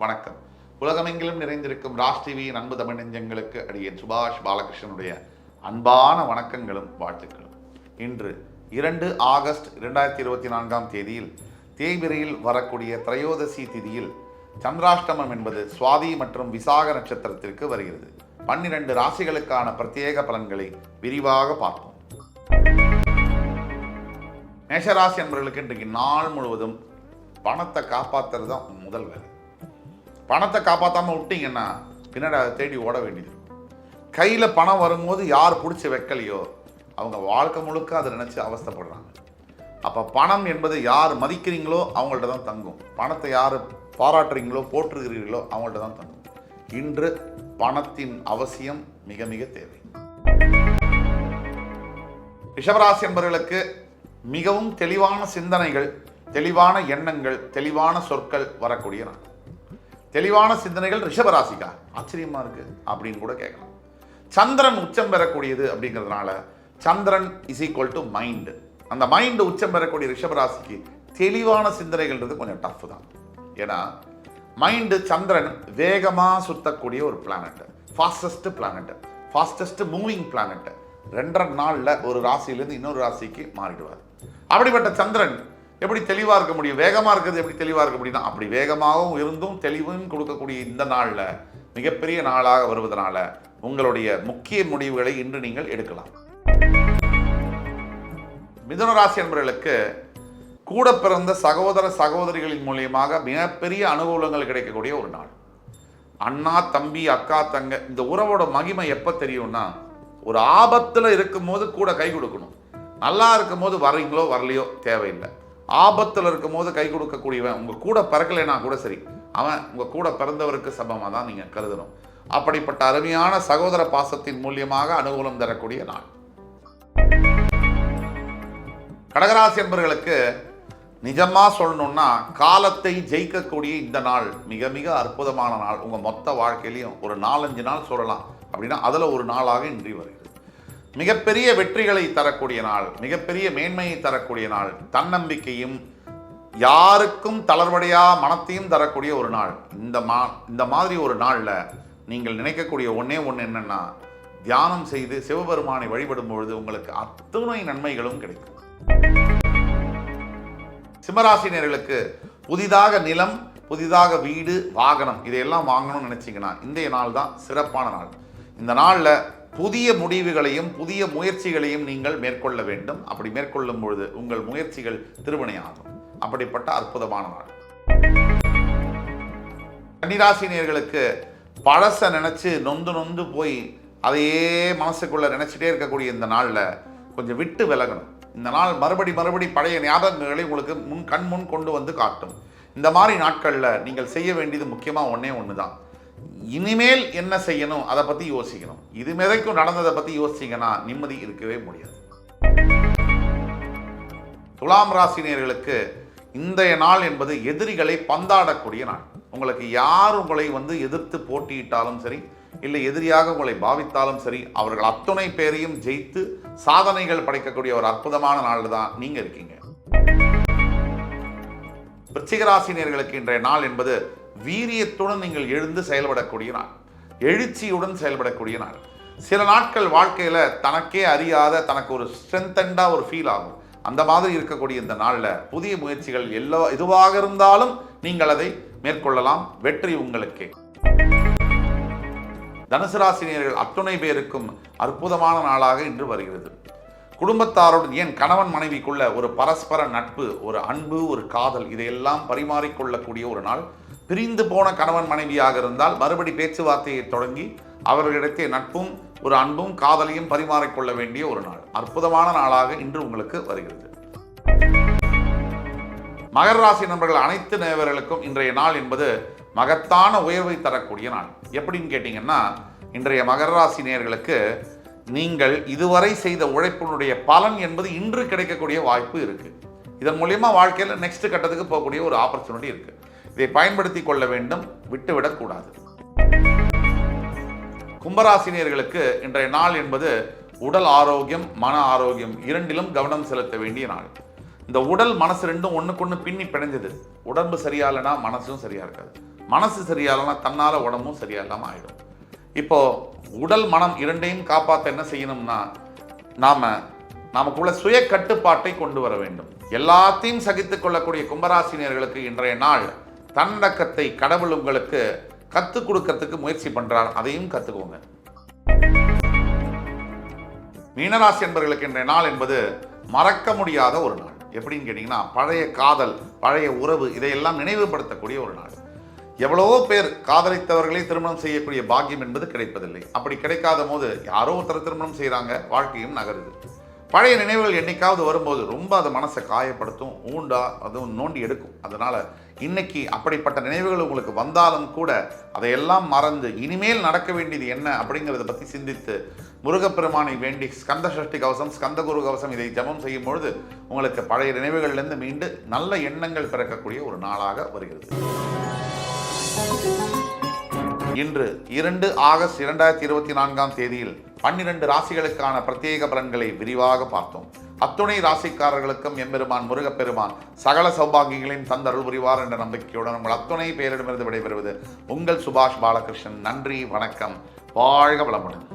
வணக்கம். உலகமெங்கிலும் நிறைந்திருக்கும் ராஜ் டிவியின் அன்பு தமிழ் நெஞ்சங்களுக்கு அடியேன் சுபாஷ் பாலகிருஷ்ணனுடைய அன்பான வணக்கங்களும் வாழ்த்துக்களும். இன்று 2 ஆகஸ்ட் 2024 தேதியில் தேய்பிரையில் வரக்கூடிய திரையோதசி திதியில் சந்திராஷ்டமம் என்பது சுவாதி மற்றும் விசாக நட்சத்திரத்திற்கு வருகிறது. 12 ராசிகளுக்கான பிரத்யேக பலன்களை விரிவாக பார்ப்போம். மேஷராசி என்பவர்களுக்கு இன்றைக்கு நாள் முழுவதும் பணத்தை காப்பாற்றுறது தான் முதல் வேலை. பணத்தை காப்பாற்றாமல் விட்டீங்கன்னா பின்னாடி அதை தேடி ஓட வேண்டியது. கையில் பணம் வரும்போது யார் பிடிச்சி வைக்கலையோ அவங்க வாழ்க்கை முழுக்க அதை நினச்சி அவஸ்தைப்படுறாங்க. அப்போ பணம் என்பது யார் மதிக்கிறீங்களோ அவங்கள்ட்ட தான் தங்கும். பணத்தை யார் பாராட்டுறீங்களோ போற்றுகிறீர்களோ அவங்கள்ட்ட தான் தங்கும். இன்று பணத்தின் அவசியம் மிக மிக தேவை. ரிஷபராசி என்பவர்களுக்கு மிகவும் தெளிவான சிந்தனைகள், தெளிவான எண்ணங்கள், தெளிவான சொற்கள் வரக்கூடிய நாள். தெளிவான சிந்தனைகள் ரிஷபராசிக்கா ஆச்சரியமா இருக்கு அப்படின்னு கூட கேட்கலாம். சந்திரன் உச்சம் பெறக்கூடியது அப்படிங்கிறதுனால சந்திரன் இஸ் ஈக்குவல் டு மைண்ட். அந்த மைண்ட் உச்சம் பெறக்கூடிய ரிஷபராசிக்கு தெளிவான சிந்தனைகள்ன்றது கொஞ்சம் டஃப் தான். ஏன்னா மைண்டு சந்திரன் வேகமாக சுத்தக்கூடிய ஒரு planet, fastest planet, fastest moving planet. 2.5 நாளில் ஒரு ராசியிலேருந்து இன்னொரு ராசிக்கு மாறிடுவார். அப்படிப்பட்ட சந்திரன் எப்படி தெளிவாக இருக்க முடியும்? வேகமாக இருக்கிறது எப்படி தெளிவாக இருக்க முடியும்? அப்படி வேகமாகவும் இருந்தும் தெளிவும் கொடுக்கக்கூடிய இந்த நாளில் மிகப்பெரிய நாளாக வருவதனால உங்களுடைய முக்கிய முடிவுகளை இன்று நீங்கள் எடுக்கலாம். மிதுன ராசி என்பவர்களுக்கு கூட பிறந்த சகோதர சகோதரிகளின் மூலியமாக மிகப்பெரிய அனுகூலங்கள் கிடைக்கக்கூடிய ஒரு நாள். அண்ணா தம்பி அக்கா தங்க இந்த உறவோட மகிமை எப்போ தெரியும்னா, ஒரு ஆபத்தில் இருக்கும்போது கூட கை கொடுக்கணும். நல்லா இருக்கும் போது வரீங்களோ வரலையோ தேவையில்லை. ஆபத்தில் இருக்கும் போது கை கொடுக்கக்கூடியவன் உங்கள் கூட பிறக்கலைன்னா கூட சரி, அவன் உங்கள் கூட பிறந்தவருக்கு சமமாக தான் நீங்கள் கருதணும். அப்படிப்பட்ட அருமையான சகோதர பாசத்தின் மூலியமாக அனுகூலம் தரக்கூடிய நாள். கடகராசி என்பவர்களுக்கு நிஜமாக சொல்லணும்னா காலத்தை ஜெயிக்கக்கூடிய இந்த நாள் மிக மிக அற்புதமான நாள். உங்கள் மொத்த வாழ்க்கையிலையும் ஒரு 4-5 நாள் சொல்லலாம் அப்படின்னா அதில் ஒரு நாளாக இன்றி வருகிறது. மிகப்பெரிய வெற்றிகளை தரக்கூடிய நாள், மிகப்பெரிய மேன்மையை தரக்கூடிய நாள், தன்னம்பிக்கையும் யாருக்கும் தளர்வடையா மனத்தையும் தரக்கூடிய ஒரு நாள். இந்த மாதிரி ஒரு நாளில் நீங்கள் நினைக்கக்கூடிய ஒன்றே ஒன்று என்னன்னா, தியானம் செய்து சிவபெருமானை வழிபடும் பொழுது உங்களுக்கு அத்தனை நன்மைகளும் கிடைக்கும். சிம்மராசினியர்களுக்கு புதிதாக நிலம், புதிதாக வீடு, வாகனம் இதையெல்லாம் வாங்கணும்னு நினைச்சிங்கன்னா இன்றைய நாள் தான் சிறப்பான நாள். இந்த நாளில் புதிய முடிவுகளையும் புதிய முயற்சிகளையும் நீங்கள் மேற்கொள்ள வேண்டும். அப்படி மேற்கொள்ளும் பொழுது உங்கள் முயற்சிகள் திருவினையாகும். அப்படிப்பட்ட அற்புதமான நாள். கன்னிராசினியர்களுக்கு பழச நினைச்சு நொந்து நொந்து போய் அதையே மனசுக்குள்ள நினைச்சிட்டே இருக்கக்கூடிய இந்த நாளில் கொஞ்சம் விட்டு விலகணும். இந்த நாள் மறுபடி பழைய ஞாபகங்களை உங்களுக்கு கண் முன் கொண்டு வந்து காட்டும். இந்த மாதிரி நாட்களில் நீங்கள் செய்ய வேண்டியது முக்கியமாக ஒன்றே ஒன்று தான். இனிமேல் என்ன செய்யணும் அதை பற்றி யோசிக்கணும். இது வரைக்கும் நடந்ததை பற்றி யோசிச்சிங்கன்னா நிம்மதி இருக்கவே முடியாது. துலாம் ராசினியர்களுக்கு இன்றைய நாள் என்பது எதிரிகளை பந்தாடக்கூடிய நாள். உங்களுக்கு யார் உங்களை எதிர்த்து போட்டியிட்டாலும் சரி, இல்லை எதிரியாக உங்களை பாவித்தாலும் சரி, அவர்கள் அத்துணை பேரையும் ஜெயித்து சாதனைகள் படைக்கக்கூடிய ஒரு அற்புதமான நாள் தான் நீங்க இருக்கீங்க. விருச்சிக ராசினியர்களுக்கு இன்றைய நாள் என்பது வீரியத்துடன் நீங்கள் எழுந்து செயல்படக்கூடிய நாள், எழுச்சியுடன் செயல்படக்கூடிய நாள். சில நாட்கள் வாழ்க்கையில் தனக்கே அறியாத தனக்கு ஒரு ஸ்ட்ரென்தண்டா ஒரு ஃபீல் ஆகும். அந்த மாதிரி இருக்கக்கூடிய இந்த நாளில் புதிய முயற்சிகள் எதுவாக இருந்தாலும் நீங்கள் அதை மேற்கொள்ளலாம். வெற்றி உங்களுக்கே. தனுசு ராசினியர்கள் அத்துணை பேருக்கும் அற்புதமான நாளாக இன்று வருகிறது. குடும்பத்தாருடன் ஏன் கணவன் மனைவிக்குள்ள ஒரு பரஸ்பர நட்பு, ஒரு அன்பு, ஒரு காதல் இதையெல்லாம் பரிமாறிக்கொள்ளக்கூடிய ஒரு நாள். பிரிந்து போன கணவன் மனைவியாக இருந்தால் மறுபடி பேச்சுவார்த்தையை தொடங்கி அவர்களிடத்தே நட்பும் ஒரு அன்பும் காதலையும் பரிமாறிக்கொள்ள வேண்டிய ஒரு நாள். அற்புதமான நாளாக இன்று உங்களுக்கு வருகிறது. மகர ராசி நண்பர்கள் அனைத்து நேயர்களுக்கும் இன்றைய நாள் என்பது மகத்தான உயர்வை தரக்கூடிய நாள். எப்படின்னு கேட்டீங்கன்னா, இன்றைய மகர ராசி நேயர்களுக்கு நீங்கள் இதுவரை செய்த உழைப்பினுடைய பலன் என்பது இன்று கிடைக்கக்கூடிய வாய்ப்பு இருக்கு. இதன் மூலியமா வாழ்க்கையில் நெக்ஸ்ட் கட்டத்துக்கு போகக்கூடிய ஒரு ஆப்பர்ச்சுனிட்டி இருக்கு. இதை பயன்படுத்தி கொள்ள வேண்டும், விட்டுவிடக்கூடாது. கும்பராசினியர்களுக்கு இன்றைய நாள் என்பது உடல் ஆரோக்கியம், மன ஆரோக்கியம் இரண்டிலும் கவனம் செலுத்த வேண்டிய நாள். இந்த உடல் மனசு ரெண்டும் ஒண்ணுக்கு பின்னி பிணைஞ்சது. உடம்பு சரியாலனா மனசும் சரியா இருக்காது, மனசு சரியாலனா தன்னால உடம்பும் சரியா இல்லாம ஆயிடும். இப்போ உடல் மனம் இரண்டையும் காப்பாற்ற என்ன செய்யணும்னா, நமக்குள்ள சுய கட்டுப்பாட்டை கொண்டு வர வேண்டும். எல்லாத்தையும் சகித்துக் கொள்ளக்கூடிய கும்பராசினியர்களுக்கு இன்றைய நாள் தன்னடக்கத்தை கடவுள் உங்களுக்கு கற்றுக் கொடுக்கறதுக்கு முயற்சி பண்றார். அதையும் கத்துக்கோங்க. மீனராசி என்பவர்களுக்கு இன்றைய நாள் என்பது மறக்க முடியாத ஒரு நாள். எப்படின்னு கேட்டீங்கன்னா, பழைய காதல், பழைய உறவு, இதையெல்லாம் நினைவுபடுத்தக்கூடிய ஒரு நாள். எவ்வளவோ பேர் காதலித்தவர்களை திருமணம் செய்யக்கூடிய பாக்கியம் என்பது கிடைப்பதில்லை. அப்படி கிடைக்காத போது யாரோ ஒருத்தர் திருமணம் செய்கிறாங்க, வாழ்க்கையும் நகருது. பழைய நினைவுகள் என்னைக்காவது வரும்போது ரொம்ப அது மனசை காயப்படுத்தும், ஊண்டா அதுவும் நோண்டி எடுக்கும். அதனால இன்னைக்கு அப்படிப்பட்ட நினைவுகள் உங்களுக்கு வந்தாலும் கூட அதையெல்லாம் மறந்து இனிமேல் நடக்க வேண்டியது என்ன அப்படிங்கிறத பற்றி சிந்தித்து முருகப்பெருமானை வேண்டி ஸ்கந்த சஷ்டி கவசம், ஸ்கந்த குரு கவசம் இதை ஜபம் செய்யும் பொழுது உங்களுக்கு பழைய நினைவுகளிலிருந்து மீண்டு நல்ல எண்ணங்கள் பிறக்கக்கூடிய ஒரு நாளாக வருகிறது. இன்று 2 ஆகஸ்ட் 2024 தேதியில் 12 ராசிகளுக்கான பிரத்யேக பலன்களை விரிவாக பார்த்தோம். அத்துணை ராசிக்காரர்களுக்கும் எம்பெருமான் முருகப்பெருமான் சகல சௌபாகியங்களையும் தந்தருள் புரிவார் என்ற நம்பிக்கையுடன் உங்கள் அத்துணை பேரிடமிருந்து விடைபெறுவது உங்கள் சுபாஷ் பாலகிருஷ்ணன். நன்றி, வணக்கம், வாழ்க வளமுடன்.